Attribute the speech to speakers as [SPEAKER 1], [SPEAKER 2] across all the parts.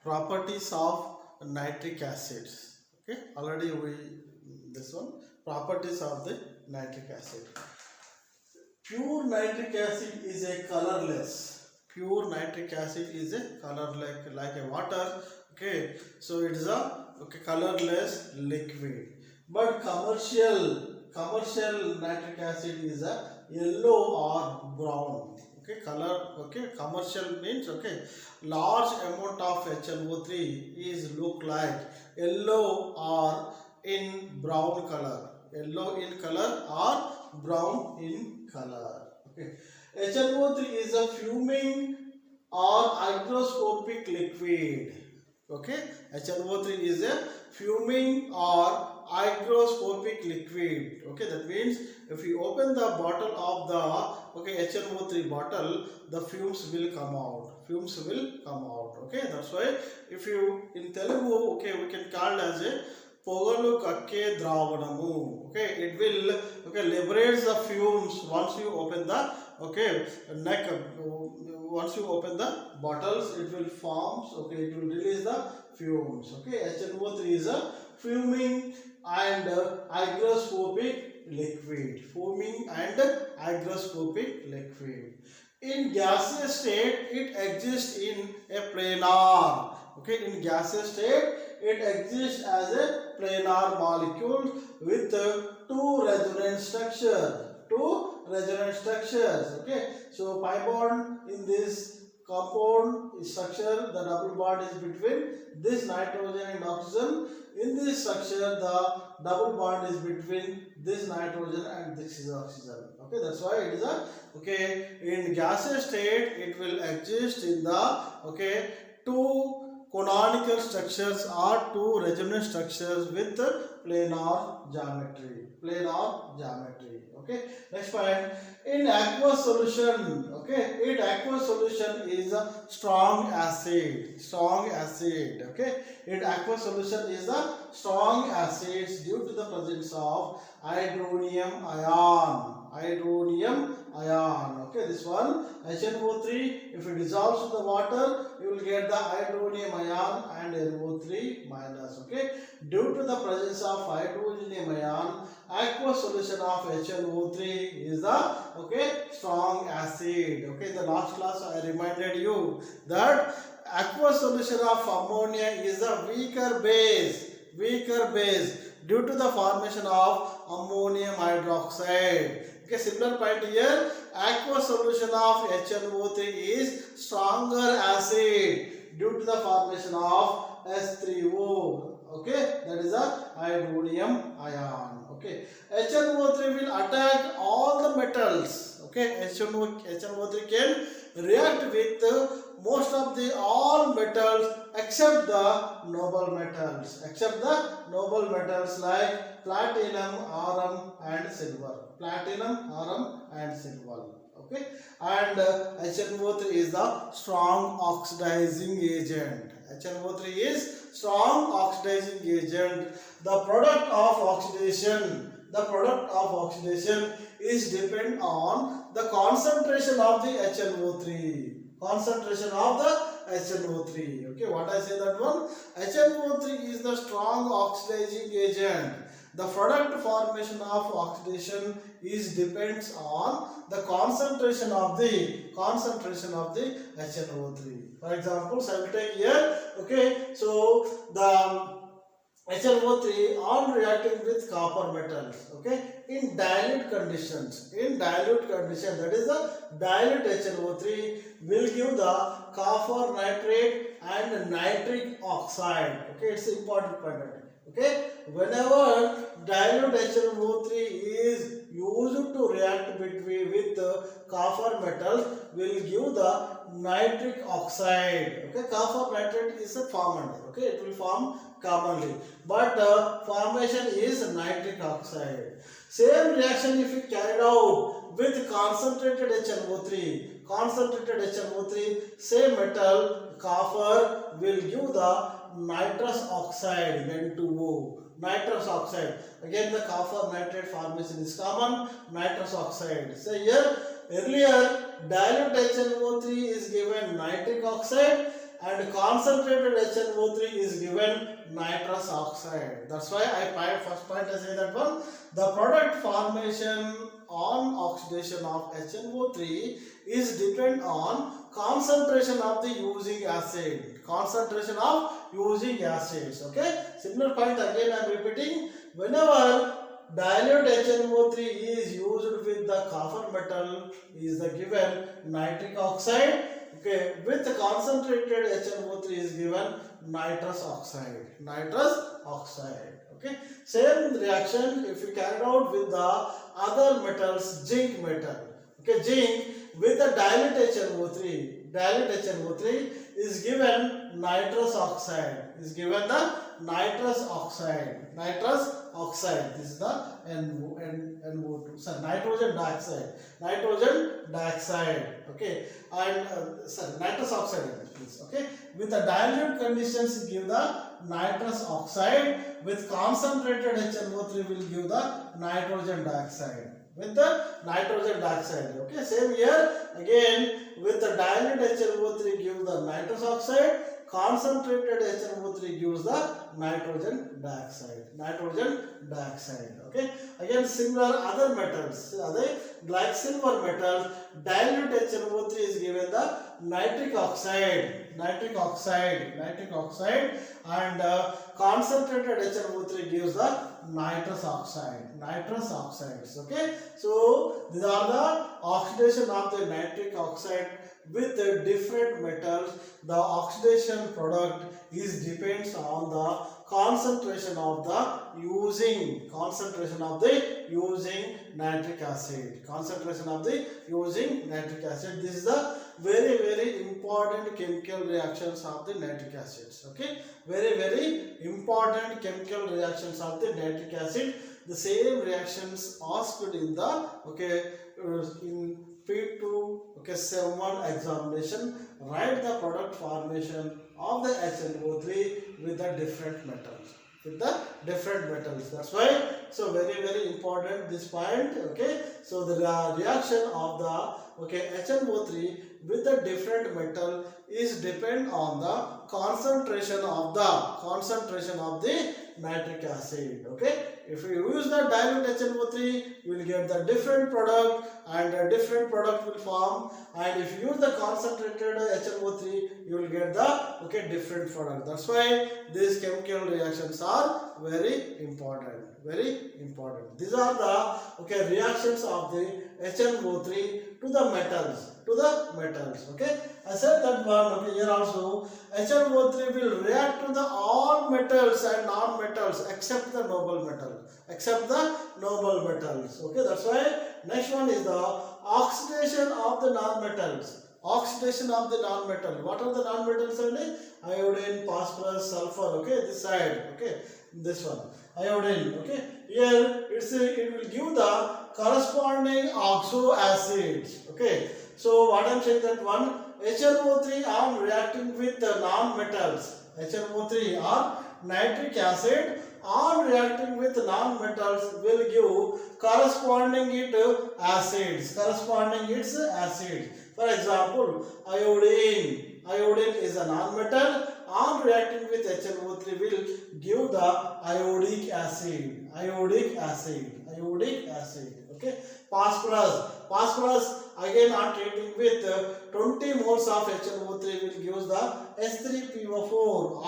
[SPEAKER 1] properties of nitric acids. Okay, already we this one properties of the nitric acid. Pure nitric acid is a colorless. Pure nitric acid is a colorless like a water. Okay, so it is a colorless liquid. But commercial nitric acid is a yellow or brown. Okay, color. Okay, commercial means large amount of HNO3 is look like yellow or in brown color. Yellow in color or brown in color. Okay, HNO3 is a fuming or hygroscopic liquid. Okay, HNO3 is a fuming or hygroscopic liquid. Okay, that means if you open the bottle of the HNO3 bottle, the fumes will come out. Fumes will come out. Okay, that's why if you in Telugu, we can call as a పొగలు కక్కే ద్రావణము. Okay, it will liberates the fumes once you open the neck. Once you open the bottles, it will forms. Okay, it will release the fumes. Okay, HNO3 is a fuming and hygroscopic liquid. Fuming and hygroscopic liquid. In gaseous state, it exists in a planar. Okay, in gaseous state, it exists as a planar molecule with two resonance structures. Okay, so pi bond in this compound structure, the double bond is between this nitrogen and oxygen. In this structure, the double bond is between this nitrogen and this is oxygen. Okay, that's why it is a in gaseous state, it will exist in the two canonical structures or two resonance structures with planar geometry. Okay, next point, in aqueous solution, in aqueous solution is a strong acid. Okay, in aqueous solution is a strong acids due to the presence of hydronium ion. Okay, this one HNO3, if it dissolves in the water, you will get the hydronium ion and NO3 minus. Okay, due to the presence of hydronium ion, aqueous solution of HNO3 is the strong acid. Okay, in the last class I reminded you that aqueous solution of ammonia is a weaker base due to the formation of ammonium hydroxide. Okay, similar point here, aqueous solution of HNO3 is stronger acid due to the formation of S3O. Okay, that is a hydronium ion. Okay, HNO3 will attack all the metals. Okay, HNO3 can react with most of the all metals except the noble metals. Like platinum, arum and silver. Okay, and HNO3 is the strong oxidizing agent. The product of oxidation is depend on the concentration of the HNO3. Okay, what I say that one? HNO3 is the strong oxidizing agent. The product formation of oxidation is depends on the concentration of the HNO3. For example, I will take here. Okay, so the HNO3 on reacting with copper metals. Okay, in dilute conditions, that is the dilute HNO3 will give the copper nitrate and nitric oxide. Okay, it's important point. Okay, whenever dilute HNO3 is used to react with copper metals, will give the nitric oxide. Okay, copper nitrate is formed. Okay, it will form commonly, but formation is nitric oxide. Same reaction if you carried out with concentrated HNO3, same metal copper will give the nitrous oxide, N2O, nitrous oxide. Again the copper nitrate formation is common, nitrous oxide. So here earlier dilute HNO3 is given nitric oxide, and concentrated HNO3 is given nitrous oxide. That's why first point I say that one. The product formation on oxidation of HNO3 is depend on concentration of the using acid. Concentration of using acids. Okay. Similar point again I am repeating. Whenever dilute HNO3 is used with the copper metal is the given nitric oxide. Okay, with the concentrated HNO3 is given nitrous oxide. Nitrous oxide. Okay, same reaction if you carry out with the other metals, zinc metal. Okay, zinc with the dilute HNO3. Dilute HNO3 is given nitrous oxide. Is given the nitrous oxide. Nitrous oxide. This is the NO2. Sorry, nitrogen dioxide. Nitrogen dioxide. Okay, and nitrous oxide. Please. Okay, with the dilute conditions give the nitrous oxide. With concentrated HNO3 will give the nitrogen dioxide. With the nitrogen dioxide. Okay, same here again with the dilute HNO3 give the nitrous oxide. Concentrated HNO3 gives the nitrogen dioxide. Nitrogen dioxide. Okay. Again similar other metals. Like silver metal, dilute HNO3 is given the nitric oxide. Nitric oxide. Nitric oxide. And concentrated HNO3 gives the nitrous oxide. Nitrous oxides. Okay. So these are the oxidation of the nitric oxide with the different metals. The oxidation product is depends on the concentration of the using nitric acid. Concentration of the using nitric acid. This is the very important chemical reactions of the nitric acids. Okay, very important chemical reactions of the nitric acid. The same reactions asked in the in P2 7 examination. Write the product formation of the HNO3 with the different metals. That's why so very important this point. Okay, so the reaction of the HNO3 with the different metal is depend on the concentration of the nitric acid. Okay, if you use the dilute HNO3 you will get the different product and a different product will form, and if you use the concentrated HNO3 you will get the different product. That's why these chemical reactions are very important. These are the reactions of the HNO3 to the metals. Okay, I said that one. Here also HNO3 will react to the all metals and non-metals except the noble metal. Okay, that's why next one is the oxidation of the non-metals. Oxidation of the non-metal. What are the non-metals? Iodine, phosphorus, sulfur. Okay, this side. Okay, this one. Iodine. Okay, here it will give the corresponding oxo acids. Okay, so what I am saying that one HNO3 are reacting with the non-metals. HNO3 or nitric acid on reacting with non-metals will give corresponding acids. For example, iodine is a non-metal. On reacting with HNO3 will give the iodic acid. Okay, phosphorus again on treating with 20 moles of HNO3 will give the S3PO4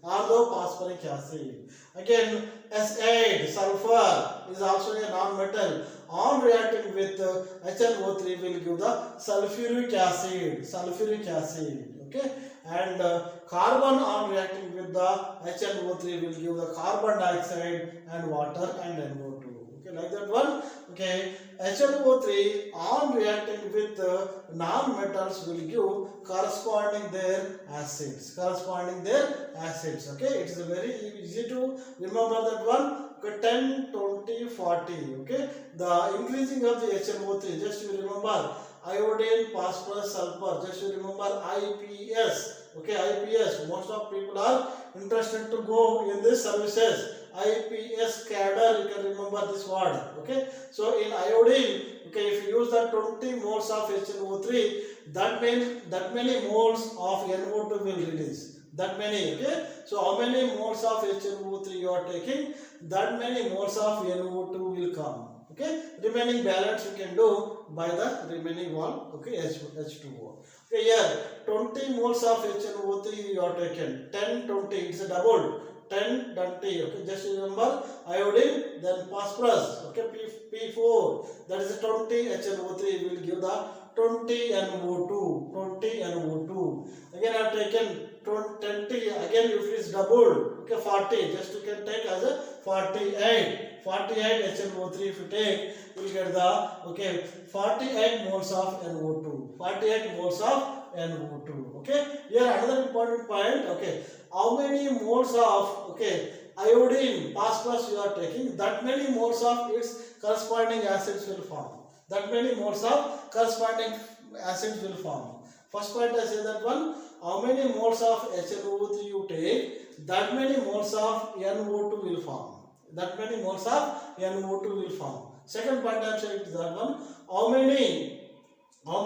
[SPEAKER 1] orthophosphoric acid. Again S8 sulfur is also a non-metal. On reacting with HNO3 will give the sulfuric acid. Okay, and carbon on reacting with the HNO3 will give the carbon dioxide and water and NO2. Okay, like that one. Okay, HNO3 on reacting with non-metals will give corresponding their acids. Okay, it is very easy to remember that one. Okay, 10, 20, 40. Okay, the increasing of the HNO3. Just you remember iodine, phosphorus, sulfur. Just you remember IPS. Okay, IPS. Most of people are interested to go in these services. IPS cadre, you can remember this word. Okay, so in iodine okay, if you use the 20 moles of HNO3, that many moles of NO2 will release. That many, okay. So how many moles of HNO3 you are taking, that many moles of NO2 will come. Okay, remaining balance you can do by the remaining one, okay, H2O. Okay, here 20 moles of HNO3 you are taken, 10, 20, it's a double, 10, 20, okay, just remember iodine, then phosphorus, okay, P4, that is 20 HNO3 will give the 20 NO2, 20 NO2. Again I have taken 20, again if it is doubled, okay, 40, just you can take as a 48. 48 HNO3 if you take, you will get the, okay, 48 moles of NO2. 48 moles of NO2. Okay. Here another important point. Okay. How many moles of, okay, iodine, phosphorus you are taking, that many moles of its corresponding acids will form. That many moles of corresponding acids will form. First point I say that one. How many moles of HNO3 you take, that many moles of NO2 will form. That many moles of NO2 will form. Second point I am saying is that one. How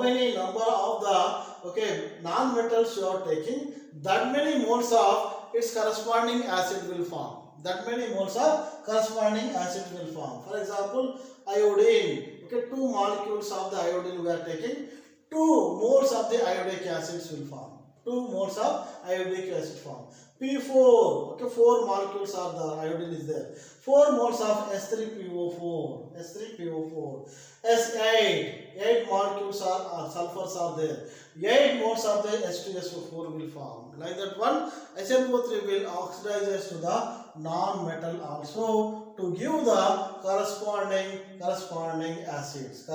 [SPEAKER 1] many number of the, okay, non-metals you are taking, that many moles of its corresponding acid will form. That many moles of corresponding acid will form. For example, iodine. Okay, 2 molecules of the iodine we are taking, 2 moles of the iodic acids will form. 2 moles of iodic acid form. P4, okay, 4 molecules of the iodine is there. 4 moles of S3PO4, S3PO4. S8, 8 molecules are sulfurs are there. 8 moles of the H2SO4 will form. Like that one, HNO3 will oxidize to the non-metal also to give the corresponding acids.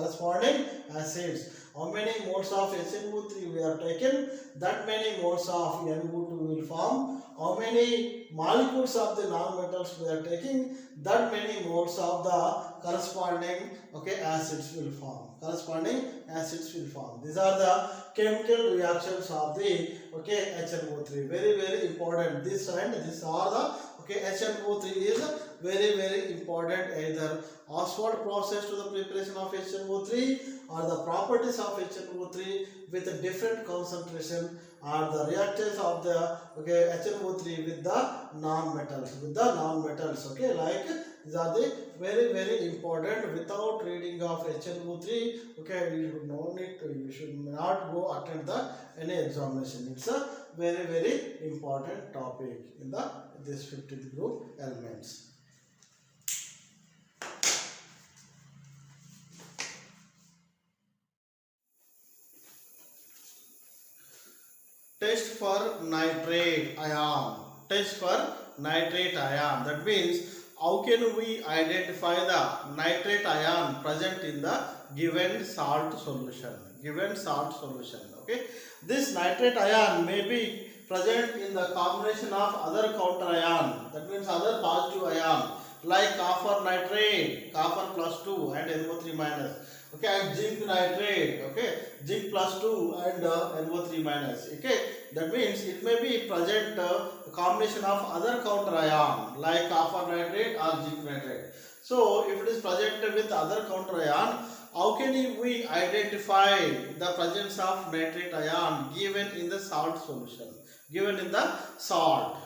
[SPEAKER 1] How many moles of HNO3 we are taken, that many moles of NO2 will form. How many molecules of the non-metals we are taking, that many moles of the corresponding, okay, acids will form. These are the chemical reactions of the, okay, HNO3. Very important. This and this are the, okay, HNO3 is very important. Either Oswald process to the preparation of HNO3 or the properties of HNO3 with a different concentration, or the reactants of the, okay, HNO3 with the non-metals, okay, like these are the very important. Without reading of HNO3, okay, you should not go attend any examination. It's a very important topic in this 15th group elements. Test for nitrate ion. That means how can we identify the nitrate ion present in the given salt solution. Okay. This nitrate ion may be present in the combination of other counter ion. That means other positive ion like copper nitrate, copper +2 and NO3 minus. Okay, and zinc nitrate, okay, zinc +2 and NO3 minus. Okay, that means it may be present combination of other counter ion like copper nitrate or zinc nitrate. So if it is present with other counter ion, how can we identify the presence of nitrate ion given in the salt solution? Given in the salt.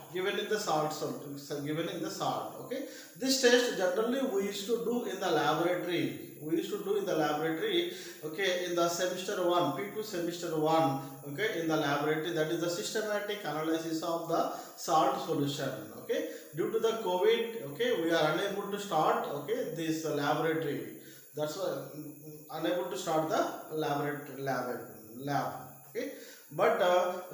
[SPEAKER 1] Okay, this test generally we used to do in the laboratory. Okay, in the semester 1, P2 semester 1, okay, in the laboratory, that is the systematic analysis of the salt solution. Okay, due to the COVID, okay, we are unable to start, okay, this laboratory. That's why unable to start the lab. Okay, but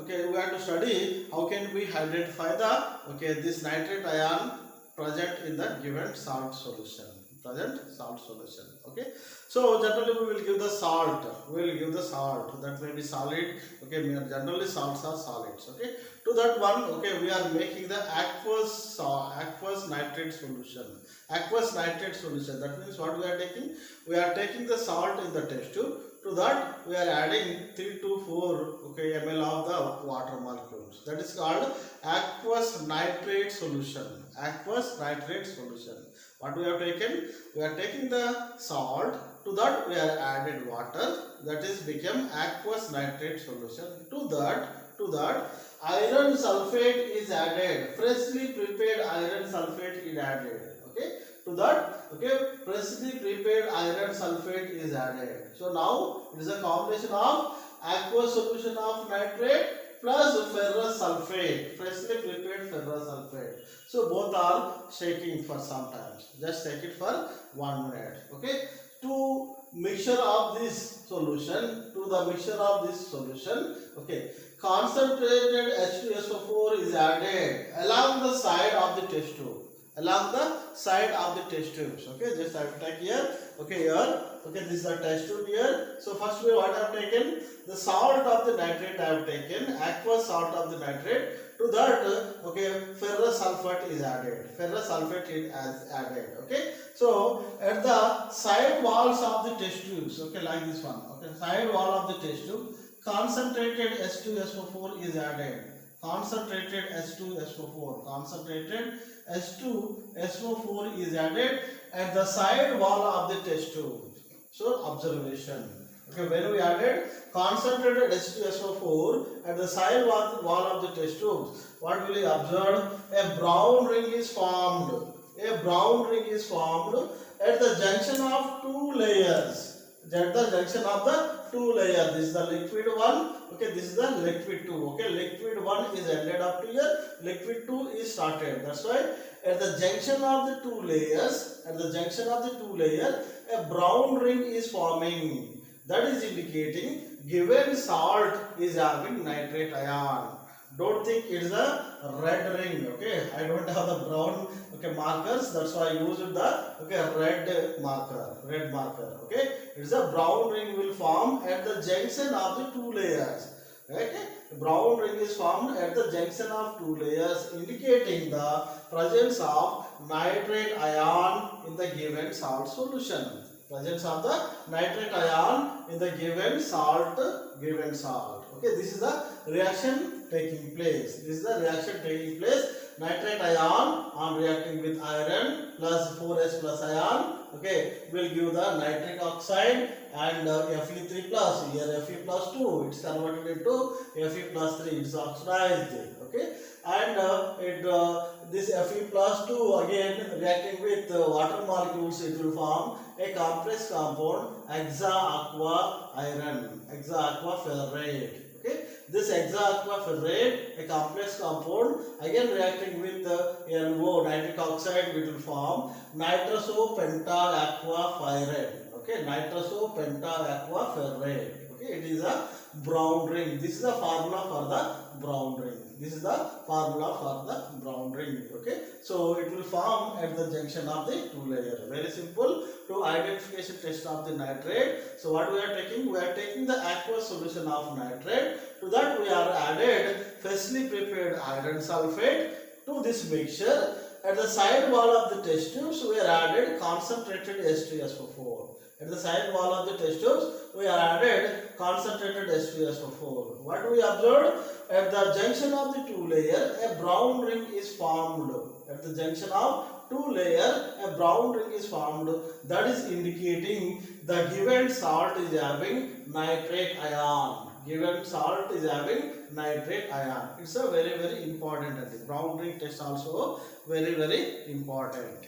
[SPEAKER 1] okay, we have to study how can we identify the, okay, this nitrate ion present in the given salt solution. Okay, so generally we will give the salt. That may be solid. Okay, generally salts are solids. Okay, to that one, okay, we are making the aqueous nitrate solution. That means what we are taking? We are taking the salt in the test tube. To that we are adding 3 to 4, okay, ml of the water molecules. That is called aqueous nitrate solution. What we have taken? We are taking the salt To that we are added water, that is become aqueous nitrate solution. To that iron sulfate is added. Freshly prepared iron sulfate is added. Okay. To that, okay, freshly prepared iron sulfate is added. So now it is a combination of aqueous solution of nitrate plus ferrous sulfate, freshly prepared ferrous sulfate. So both are shaking for some time. Just shake it for 1 minute. Okay. To mixture of this solution, okay, concentrated H2SO4 is added along the side of the test tube. Along the side of the test tubes. Okay, just I have take here. Okay, here. Okay, this is the test tube here. So first we what I have taken? The salt of the nitrate I have taken, aqueous salt of the nitrate. To that, okay, ferrous sulfate is added. Ferrous sulfate is added. Okay, so at the side walls of the test tubes, okay, like this one. Okay, side wall of the test tube, concentrated H2SO4 is added. Concentrated H2SO4 is added at the side wall of the test tube. So observation. Okay, when we added concentrated H2SO4 at the side wall of the test tube, what will you observe? A brown ring is formed. A brown ring is formed at the junction of two layers. At the junction of the two layers. This is the liquid one. Okay, this is the liquid 2. Okay, liquid 1 is ended up to here. Liquid 2 is started. That's why at the junction of the two layers, a brown ring is forming. That is indicating given salt is having nitrate ion. Don't think it is a red ring. Okay, I don't have the brown markers. That's why I used the red marker. Okay, it is a brown ring will form at the junction of the two layers. Okay, brown ring is formed at the junction of two layers, indicating the presence of nitrate ion in the given salt solution. Presence of the nitrate ion in the given salt. Okay, this is the reaction taking place. Nitrate ion on reacting with iron plus 4S plus ion. Okay, will give the nitric oxide and Fe3 plus. Here Fe plus 2. It's converted into Fe plus 3. It's oxidized. Okay, and this Fe plus 2 again reacting with water molecules, it will form a complex compound hexa-aqua iron, hexa-aqua ferrate. Okay, this hexa-aqua ferrate, a complex compound, again reacting with NO, nitric oxide, it will form nitroso-penta-aqua ferrate. Okay, nitroso-penta-aqua ferrate. Okay, it is a brown ring. This is the formula for the brown ring. Okay, so it will form at the junction of the two layers. Very simple to identification test of the nitrate. So what we are taking? We are taking the aqueous solution of nitrate. To that we are added freshly prepared iron sulfate to this mixture. At the side wall of the test tubes, we are added concentrated H2SO4. At the side wall of the test tubes, we are added concentrated H2SO4. What do we observed? At the junction of the two layers, a brown ring is formed. At the junction of two layers, a brown ring is formed. That is indicating the given salt is having nitrate ion. It's a very important. The brown ring test also very important.